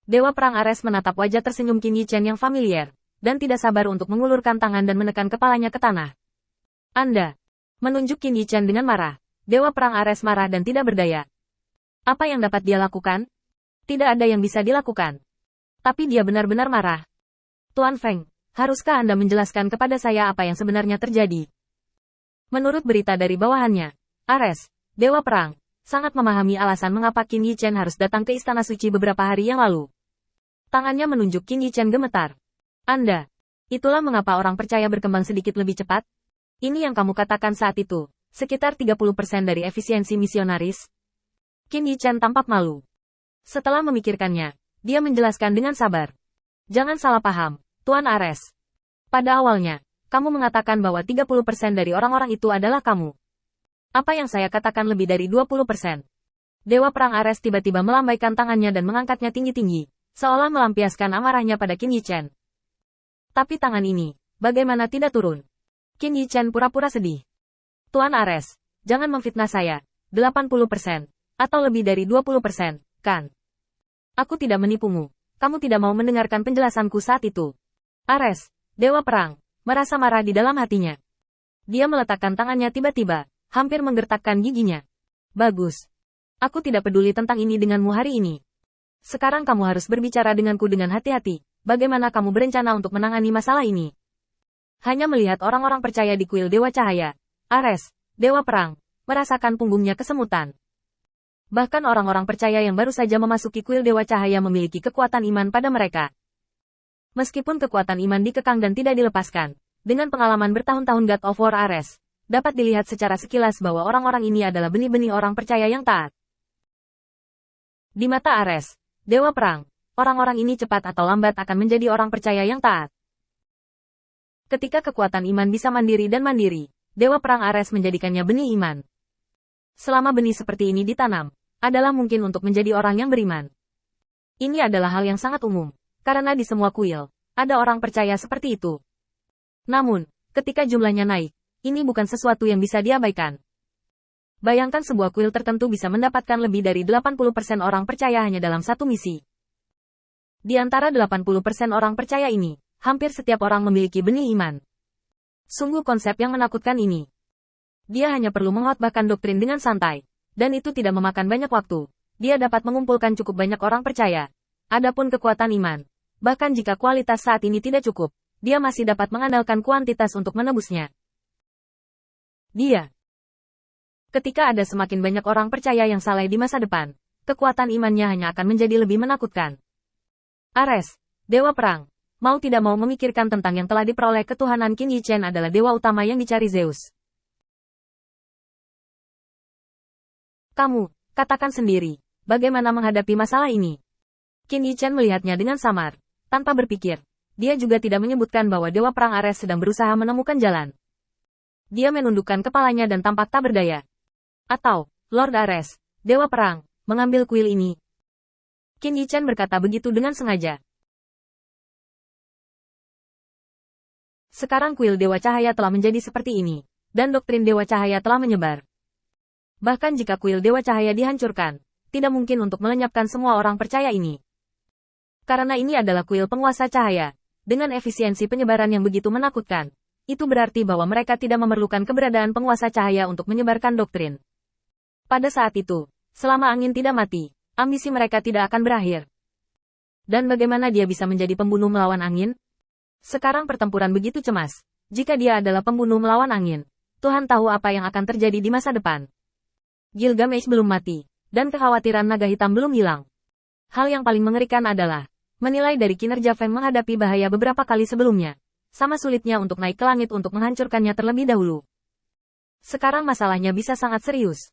Dewa Perang Ares menatap wajah tersenyum Qin Yichen yang familiar, dan tidak sabar untuk mengulurkan tangan dan menekan kepalanya ke tanah. Anda, menunjuk Qin Yichen dengan marah. Dewa Perang Ares marah dan tidak berdaya. Apa yang dapat dia lakukan? Tidak ada yang bisa dilakukan. Tapi dia benar-benar marah. Tuan Feng, haruskah Anda menjelaskan kepada saya apa yang sebenarnya terjadi? Menurut berita dari bawahannya, Ares, Dewa Perang, sangat memahami alasan mengapa Qin Yichen harus datang ke Istana Suci beberapa hari yang lalu. Tangannya menunjuk Qin Yichen gemetar. Anda, itulah mengapa orang percaya berkembang sedikit lebih cepat? Ini yang kamu katakan saat itu, sekitar 30% dari efisiensi misionaris. Qin Yichen tampak malu. Setelah memikirkannya, dia menjelaskan dengan sabar. Jangan salah paham, Tuan Ares. Pada awalnya, kamu mengatakan bahwa 30% dari orang-orang itu adalah kamu. Apa yang saya katakan lebih dari 20%? Dewa Perang Ares tiba-tiba melambaikan tangannya dan mengangkatnya tinggi-tinggi, seolah melampiaskan amarahnya pada Qin Yichen. Tapi tangan ini, bagaimana tidak turun? Qin Yichen pura-pura sedih. Tuan Ares, jangan memfitnah saya. 80%, atau lebih dari 20%, kan? Aku tidak menipumu. Kamu tidak mau mendengarkan penjelasanku saat itu. Ares, Dewa Perang, merasa marah di dalam hatinya. Dia meletakkan tangannya tiba-tiba, hampir menggertakkan giginya. Bagus. Aku tidak peduli tentang ini denganmu hari ini. Sekarang kamu harus berbicara denganku dengan hati-hati. Bagaimana kamu berencana untuk menangani masalah ini? Hanya melihat orang-orang percaya di kuil Dewa Cahaya, Ares, Dewa Perang, merasakan punggungnya kesemutan. Bahkan orang-orang percaya yang baru saja memasuki kuil Dewa Cahaya memiliki kekuatan iman pada mereka. Meskipun kekuatan iman dikekang dan tidak dilepaskan, dengan pengalaman bertahun-tahun God of War Ares, dapat dilihat secara sekilas bahwa orang-orang ini adalah benih-benih orang percaya yang taat. Di mata Ares, Dewa Perang, orang-orang ini cepat atau lambat akan menjadi orang percaya yang taat. Ketika kekuatan iman bisa mandiri dan mandiri, Dewa Perang Ares menjadikannya benih iman. Selama benih seperti ini ditanam, adalah mungkin untuk menjadi orang yang beriman. Ini adalah hal yang sangat umum, karena di semua kuil, ada orang percaya seperti itu. Namun, ketika jumlahnya naik, ini bukan sesuatu yang bisa diabaikan. Bayangkan sebuah kuil tertentu bisa mendapatkan lebih dari 80% orang percaya hanya dalam satu misi. Di antara 80% orang percaya ini, hampir setiap orang memiliki benih iman. Sungguh konsep yang menakutkan ini. Dia hanya perlu mengkhotbahkan doktrin dengan santai, dan itu tidak memakan banyak waktu. Dia dapat mengumpulkan cukup banyak orang percaya. Adapun kekuatan iman, bahkan jika kualitas saat ini tidak cukup, dia masih dapat mengandalkan kuantitas untuk menebusnya. Ketika ada semakin banyak orang percaya yang saleh di masa depan, kekuatan imannya hanya akan menjadi lebih menakutkan. Ares, Dewa Perang, mau tidak mau memikirkan tentang yang telah diperoleh ketuhanan Qin Yichen adalah dewa utama yang dicari Zeus. Kamu, katakan sendiri, bagaimana menghadapi masalah ini? Qin Yichen melihatnya dengan samar, tanpa berpikir. Dia juga tidak menyebutkan bahwa Dewa Perang Ares sedang berusaha menemukan jalan. Dia menundukkan kepalanya dan tampak tak berdaya. Atau, Lord Ares, Dewa Perang, mengambil kuil ini. Qin Yichen berkata begitu dengan sengaja. Sekarang kuil Dewa Cahaya telah menjadi seperti ini, dan doktrin Dewa Cahaya telah menyebar. Bahkan jika kuil Dewa Cahaya dihancurkan, tidak mungkin untuk melenyapkan semua orang percaya ini. Karena ini adalah kuil penguasa cahaya, dengan efisiensi penyebaran yang begitu menakutkan, itu berarti bahwa mereka tidak memerlukan keberadaan penguasa cahaya untuk menyebarkan doktrin. Pada saat itu, selama angin tidak mati, ambisi mereka tidak akan berakhir. Dan bagaimana dia bisa menjadi pembunuh melawan angin? Sekarang pertempuran begitu cemas. Jika dia adalah pembunuh melawan angin, Tuhan tahu apa yang akan terjadi di masa depan. Gilgamesh belum mati, dan kekhawatiran naga hitam belum hilang. Hal yang paling mengerikan adalah, menilai dari kinerja Feng menghadapi bahaya beberapa kali sebelumnya. Sama sulitnya untuk naik ke langit untuk menghancurkannya terlebih dahulu. Sekarang masalahnya bisa sangat serius.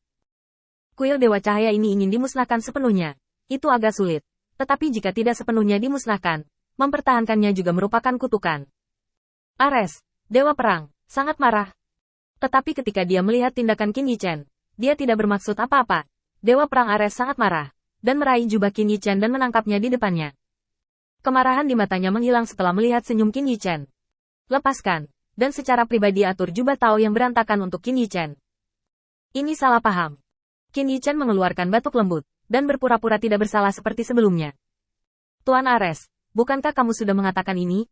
Kuil Dewa Cahaya ini ingin dimusnahkan sepenuhnya. Itu agak sulit. Tetapi jika tidak sepenuhnya dimusnahkan, mempertahankannya juga merupakan kutukan. Ares, Dewa Perang, sangat marah. Tetapi ketika dia melihat tindakan Qin Yichen, dia tidak bermaksud apa-apa. Dewa Perang Ares sangat marah, dan meraih jubah Qin Yichen dan menangkapnya di depannya. Kemarahan di matanya menghilang setelah melihat senyum Qin Yichen. Lepaskan, dan secara pribadi atur jubah Tao yang berantakan untuk Qin Yichen. Ini salah paham. Qin Yichen mengeluarkan batuk lembut, dan berpura-pura tidak bersalah seperti sebelumnya. Tuan Ares, bukankah kamu sudah mengatakan ini?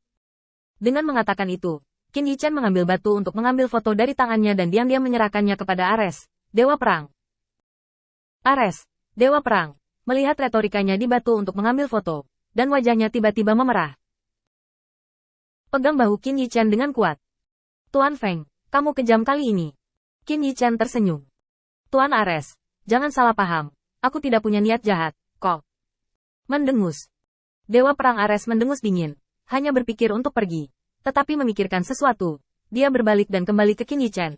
Dengan mengatakan itu, Qin Yichen mengambil batu untuk mengambil foto dari tangannya dan diam-diam menyerahkannya kepada Ares, Dewa Perang. Ares, Dewa Perang, melihat retorikanya di batu untuk mengambil foto, dan wajahnya tiba-tiba memerah. Pegang bahu Qin Yichen dengan kuat. Tuan Feng, kamu kejam kali ini. Qin Yichen tersenyum. Tuan Ares, jangan salah paham, aku tidak punya niat jahat, kok. Mendengus. Dewa Perang Ares mendengus dingin, hanya berpikir untuk pergi. Tetapi memikirkan sesuatu, dia berbalik dan kembali ke Qin Yichen.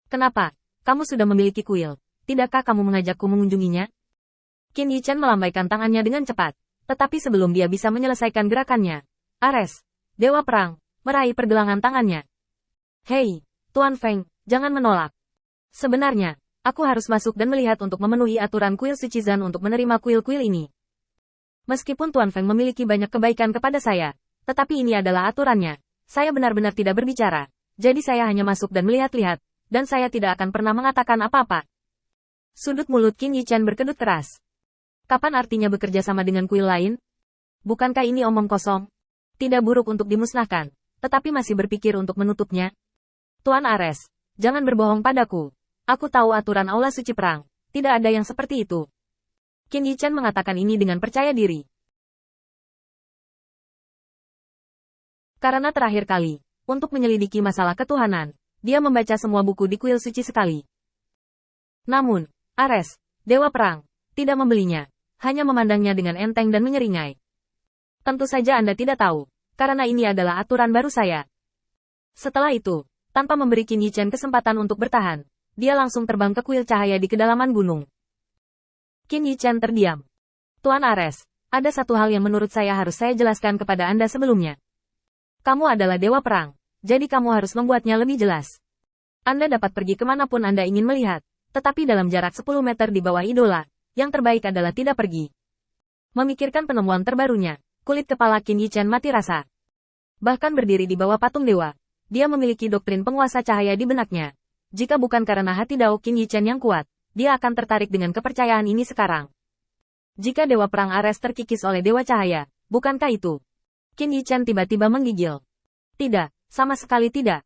Kenapa? Kamu sudah memiliki kuil, tidakkah kamu mengajakku mengunjunginya? Qin Yichen melambaikan tangannya dengan cepat, tetapi sebelum dia bisa menyelesaikan gerakannya, Ares, Dewa Perang, meraih pergelangan tangannya. Hei, Tuan Feng, jangan menolak. Sebenarnya, aku harus masuk dan melihat untuk memenuhi aturan kuil suci Zan untuk menerima kuil-kuil ini. Meskipun Tuan Feng memiliki banyak kebaikan kepada saya, tetapi ini adalah aturannya. Saya benar-benar tidak berbicara, jadi saya hanya masuk dan melihat-lihat, dan saya tidak akan pernah mengatakan apa-apa. Sudut mulut Qin Yichen berkedut keras. Kapan artinya bekerja sama dengan kuil lain? Bukankah ini omong kosong? Tidak buruk untuk dimusnahkan, tetapi masih berpikir untuk menutupnya. Tuan Ares, jangan berbohong padaku. Aku tahu aturan aula suci perang, tidak ada yang seperti itu. Qin Yichen mengatakan ini dengan percaya diri. Karena terakhir kali, untuk menyelidiki masalah ketuhanan, dia membaca semua buku di kuil suci sekali. Namun, Ares, Dewa Perang, tidak membelinya, hanya memandangnya dengan enteng dan menyeringai. Tentu saja Anda tidak tahu, karena ini adalah aturan baru saya. Setelah itu, tanpa memberi Qin Yichen kesempatan untuk bertahan, dia langsung terbang ke kuil cahaya di kedalaman gunung. Qin Yichen terdiam. Tuan Ares, ada satu hal yang menurut saya harus saya jelaskan kepada Anda sebelumnya. Kamu adalah Dewa Perang, jadi kamu harus membuatnya lebih jelas. Anda dapat pergi kemanapun Anda ingin melihat, tetapi dalam jarak 10 meter di bawah idola, yang terbaik adalah tidak pergi. Memikirkan penemuan terbarunya, kulit kepala Qin Yichen mati rasa. Bahkan berdiri di bawah patung dewa, dia memiliki doktrin penguasa cahaya di benaknya. Jika bukan karena hati Dao Qin Yichen yang kuat, dia akan tertarik dengan kepercayaan ini sekarang. Jika Dewa Perang Ares terkikis oleh Dewa Cahaya, bukankah itu? Qin Yichen tiba-tiba menggigil. Tidak, sama sekali tidak.